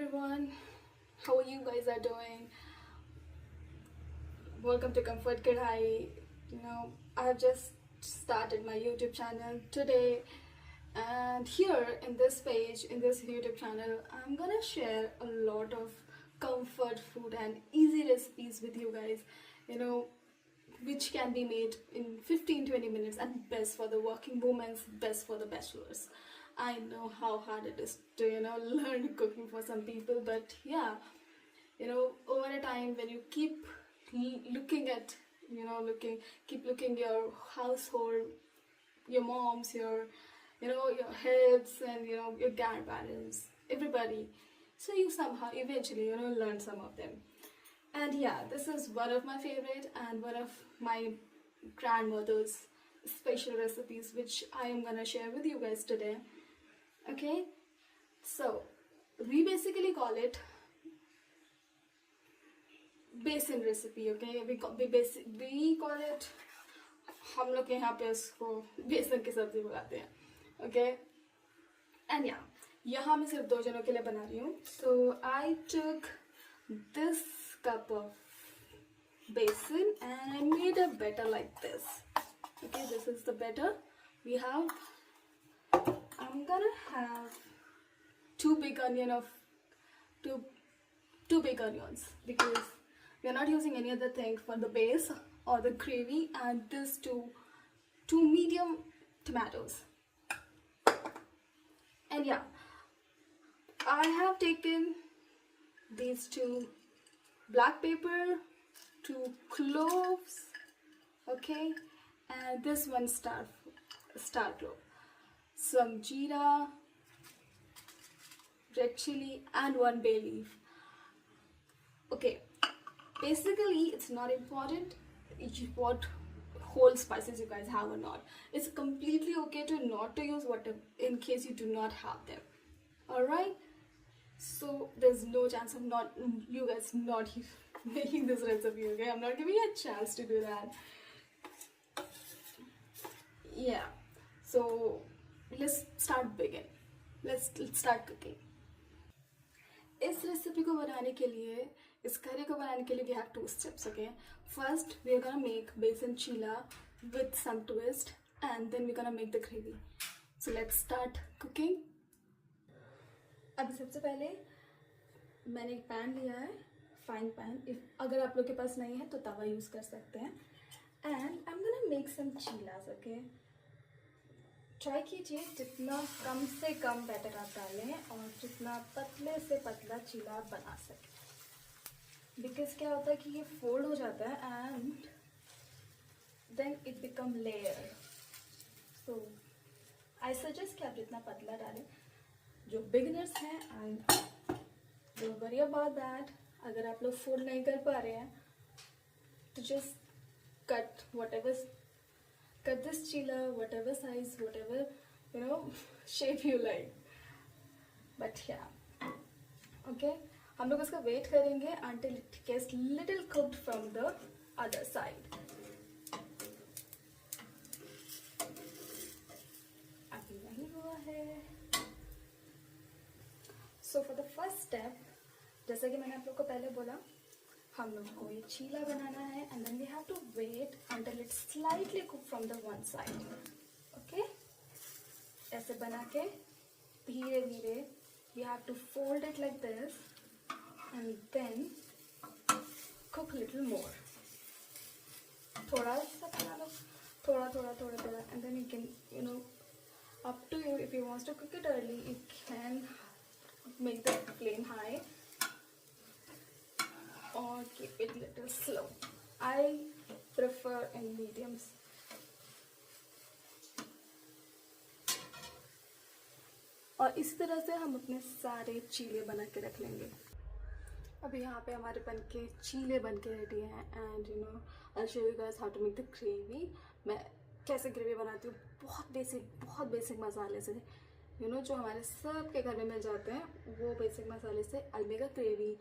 everyone, how are you guys are doing? Welcome to Comfort Kadhai. I have just started my YouTube channel today, and here in this page, in this YouTube channel, I'm gonna share a lot of comfort food and easy recipes with you guys, you know, which can be made in 15-20 minutes and best for the working women, best for the bachelors. I know how hard it is to, learn cooking for some people, but yeah, over a time when you keep looking at, keep looking your household, your moms, your heads, and your grandparents, everybody. So you somehow eventually learn some of them. And yeah, this is one of my favorite and one of my grandmother's special recipes, which I am gonna share with you guys today. Okay, so we basically call it बेसन recipe. Okay, we call it, हम लोग यहाँ पे इसको बेसन की सब्जी बुलाते हैं. ओके, एंड या यहाँ मैं सिर्फ 2 जनों के लिए बना रही हूँ. सो आई टुक this cup of basin and I made a batter like this. Okay, this is the batter we have. I'm gonna have two big onions because we are not using any other thing for the base or the gravy, and this two medium tomatoes. And yeah, I have taken these 2 black pepper, 2 cloves, okay, and this one star clove, some jeera, red chili, and 1 bay leaf. Okay, basically it's not important what whole spices you guys have or not. It's completely okay to not to use whatever in case you do not have them. All right. So there's no chance of you guys not making this recipe, okay? I'm not giving you a chance to do that. Yeah. So let's start Let's start cooking. इस recipe को बनाने के लिए, इस करी को बनाने के लिए we have 2 steps, okay? First, we are gonna make besan chila with some twist, and then we're gonna make the gravy. So let's start cooking. अभी सबसे पहले मैंने एक पैन लिया है, फाइन पैन. अगर आप लोग के पास नहीं है तो तवा यूज़ कर सकते हैं. And I am gonna make some cheelas. Okay, try कीजिए जितना कम से कम बैटर आप डालें और जितना पतले से पतला चीला आप बना सकें, बिकॉज क्या होता है कि ये फोल्ड हो जाता है and then it become layer. So I suggest कि आप जितना पतला डालें. जो बिगिनर्स हैं, and don't worry about that. अगर आप लोग फोल्ड नहीं कर पा रहे हैं तो just cut this chila whatever size, whatever shape you like. But yeah, okay, हम लोग इसका वेट करेंगे until it gets little cooked from the other side. अभी नहीं हुआ है. So for the first step, जैसा कि मैंने आप लोग को पहले बोला, हम लोग को ये चीला बनाना है and then we have to wait until it's slightly cooked from the one side. Okay, ऐसे बना के धीरे धीरे we have to fold it like this and then cook little more. थोड़ा सा बना लो, थोड़ा and then you can, up to you. If you want to cook it early, you can make the flame high or keep it little slow. I prefer in mediums. और इस तरह से हम अपने सारे चीले बना के रख लेंगे. अभी यहाँ पे हमारे बन के चीले बन के रेडी हैं and I'll show you guys how to make the gravy. मैं कैसे ग्रेवी बनाती हूँ, बहुत बेसिक मसाले से, जो हमारे सब के घर में मिल जाते हैं, वो बेसिक मसाले से I'll make a gravy.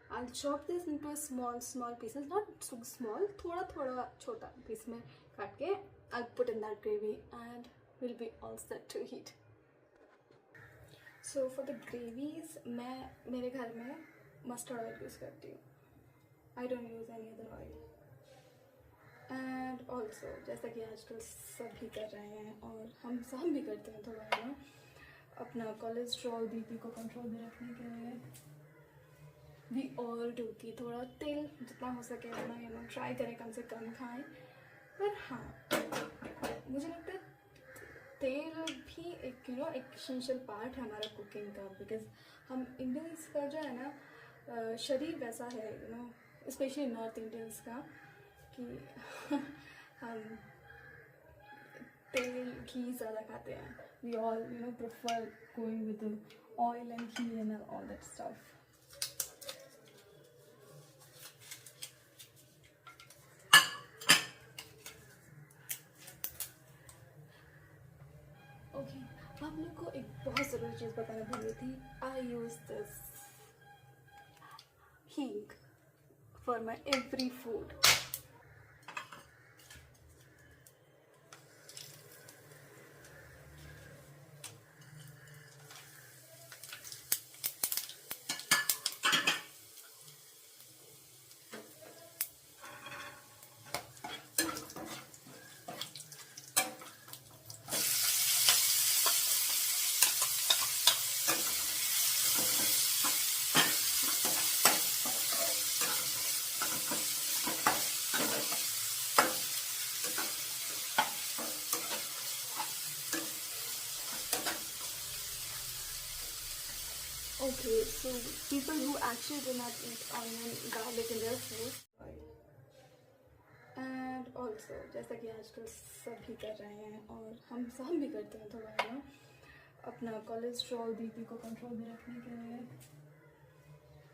I'll chop this into small pieces, not so small, थोड़ा छोटा पीस में काट के I'll put in that gravy and we'll be all set to eat. So for the gravies मैं मेरे घर में मस्टर्ड ऑयल यूज़ करती हूँ. I don't use any other oil. And also जैसा कि आजकल सभी कर रहे हैं और हम भी करते हैं थोड़ा ना अपना कोलेस्ट्रॉल बीपी को कंट्रोल में रखने के लिए वी ऑल डू कि थोड़ा तेल जितना हो सके उतना ट्राई करें, कम से कम खाएं. पर हाँ, मुझे लगता है तेल भी एक एक एसेंशियल पार्ट है हमारा कुकिंग का. बिकॉज हम इंडियंस का जो है ना शरीर वैसा है स्पेशली नॉर्थ इंडियंस का कि हम तेल घी ज़्यादा खाते हैं. We all prefer going with oil and ghee and all that stuff. Okay, आप लोग को एक बहुत ज़रूरी चीज़ बताना भूल गई थी. आई यूज़ दिस हींग for my every food. Okay, so people who actually do not eat onion, garlic in their food. And also जैसा कि आजकल सभी कर रहे हैं और हम भी करते हैं थोड़ा ना अपना कोलेस्ट्रॉल बीपी को कंट्रोल में रखने के लिए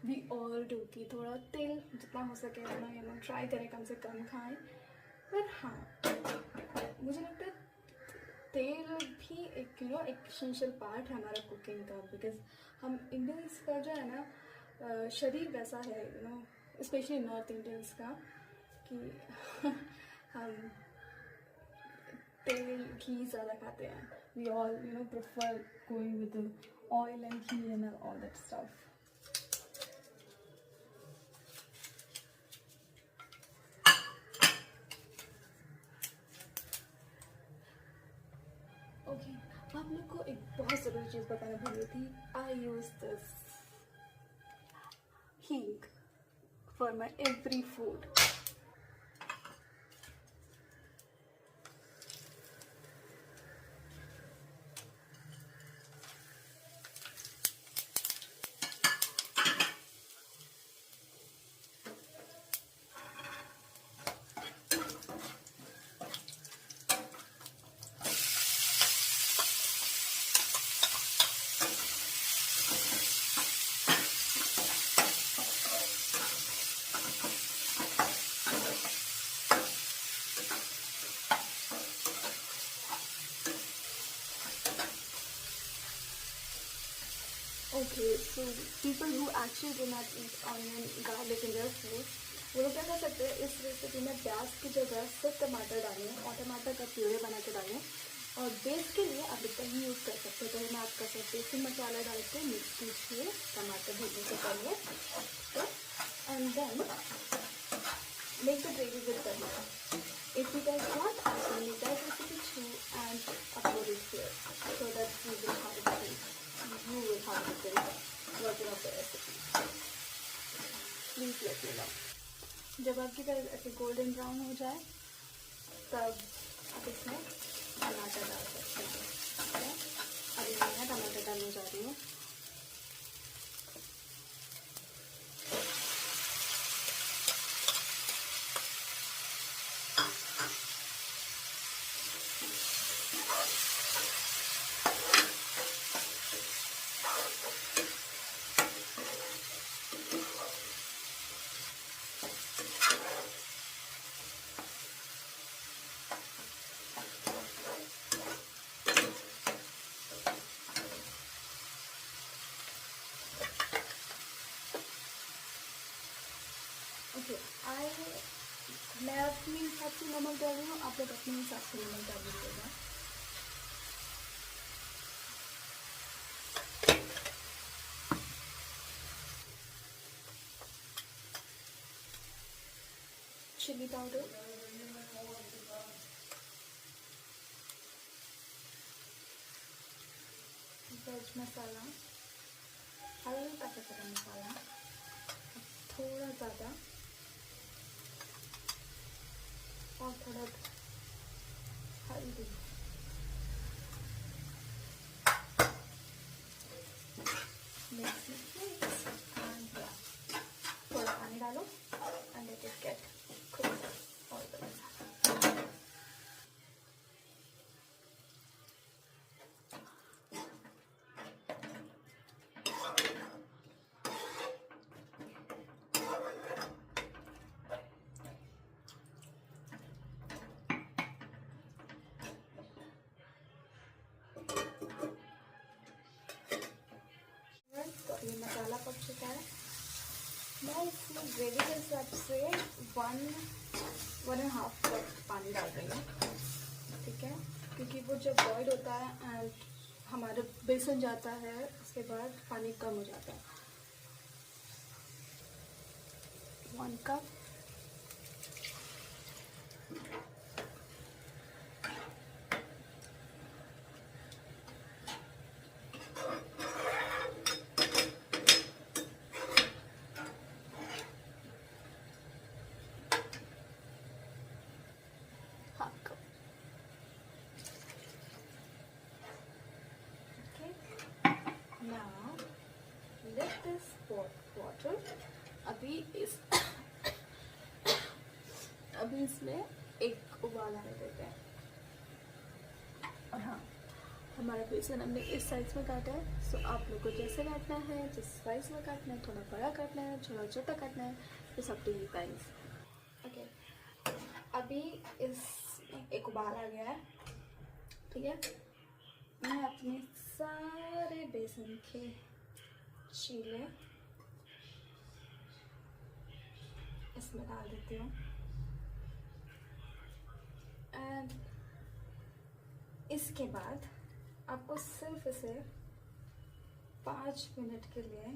वी ऑल डू कि थोड़ा तेल जितना हो सके उतना ट्राई करें, कम से कम खाएं. पर हाँ, मुझे लगता है तेल भी एक एक एसेंशियल पार्ट है हमारा कुकिंग का. बिकॉज हम इंडियंस का जो है ना शरीर वैसा है स्पेशली नॉर्थ इंडियंस का कि हम तेल घी ज़्यादा खाते हैं. We all prefer going with oil and ghee and all that stuff. Okay, आप लोग को एक बहुत ज़रूरी चीज़ बताना भूल गई थी. आई यूज़ दिस हींग for my every food. Okay, so people who actually do not eat onion, garlic in their food, वो लोग क्या कर सकते हैं इस रेसिपी में प्याज की जगह सिर्फ टमाटर डालें और टमाटर का प्यूरे बना के डालें. और बेस के लिए आप दही यूज़ कर सकते हैं. तो मैं आप कर सकते हैं फिर मसाला डाल के मिक्स कीजिए टमाटर भूनने से पहले. And then make the gravy with dahi. If you guys want, I can make that recipe too and upload it here so that you will have it taste. You will have the taste version of the recipe. Please let me know. जब आपकी तरह ऐसे golden brown हो जाए तब आप इसमें टमाटर डाल सकते हैं. ठीक है, अभी मैं टमाटर डालने जा रही हूँ. ओके, मैं अपने हिसाब से नमक डाल रही हूँ. आप लोग अपने हिसाब से नमक डाल दीजिएगा. chili powder, वेज मसाला, हल्का सा गरम मसाला, थोड़ा ज़्यादा और थोड़ा हल्दी, मिक्स एंड थोड़ा पानी डालो and let it get cooked all the way. तो ये मसाला पक चुका है। मैं इसमें ग्रेवी के हिसाब से 1.5 कप पानी डाल रही हूँ, ठीक है, क्योंकि वो जब बॉईल होता है एंड हमारा बेसन जाता है उसके बाद पानी कम हो जाता है। 1 cup. Now let this water अभी इसमें एक उबाल आने देते हैं। और हाँ, हमारा बेसन हमने इस साइज में काटा है, सो आप लोग को जैसे काटना है, जिस साइज में काटना है, थोड़ा बड़ा काटना है, थोड़ा छोटा काटना है, it's up to you guys. Okay, अभी इस एक उबाल आ गया है, ठीक है। मैं अपने सारे बेसन के चीले इसमें डाल देती हूँ एंड इसके बाद आपको सिर्फ इसे 5 मिनट के लिए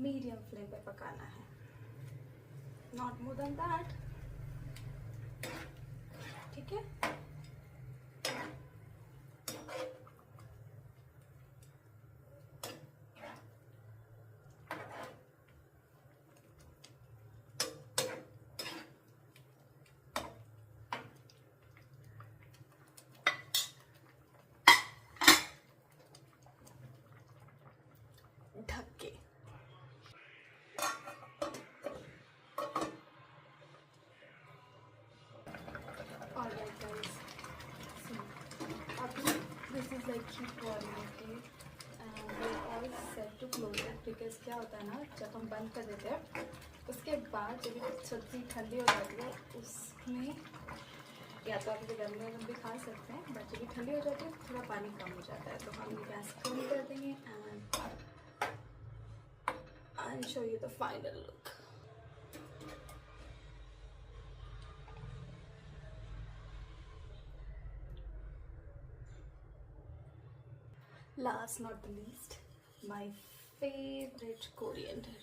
मीडियम फ्लेम पे पकाना है, नॉट मोर देन दैट, ठीक है। ढक के ऑलराइट गाइस, अभी this is like keep boiling, okay, and we all set to close it, because क्या होता है ना, जब हम बंद कर देते हैं उसके बाद जब सब्जी ठंडी हो जाती है उसमें या तो आप गर्मी में भी खा सकते हैं, बट जब ठंडी हो जाती है तो थोड़ा पानी कम हो जाता है, तो हम गैस कम कर देंगे and I'll show you the final look. Last not the least, my favorite coriander.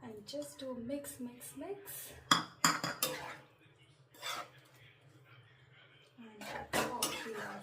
And just do mix. And that's all we are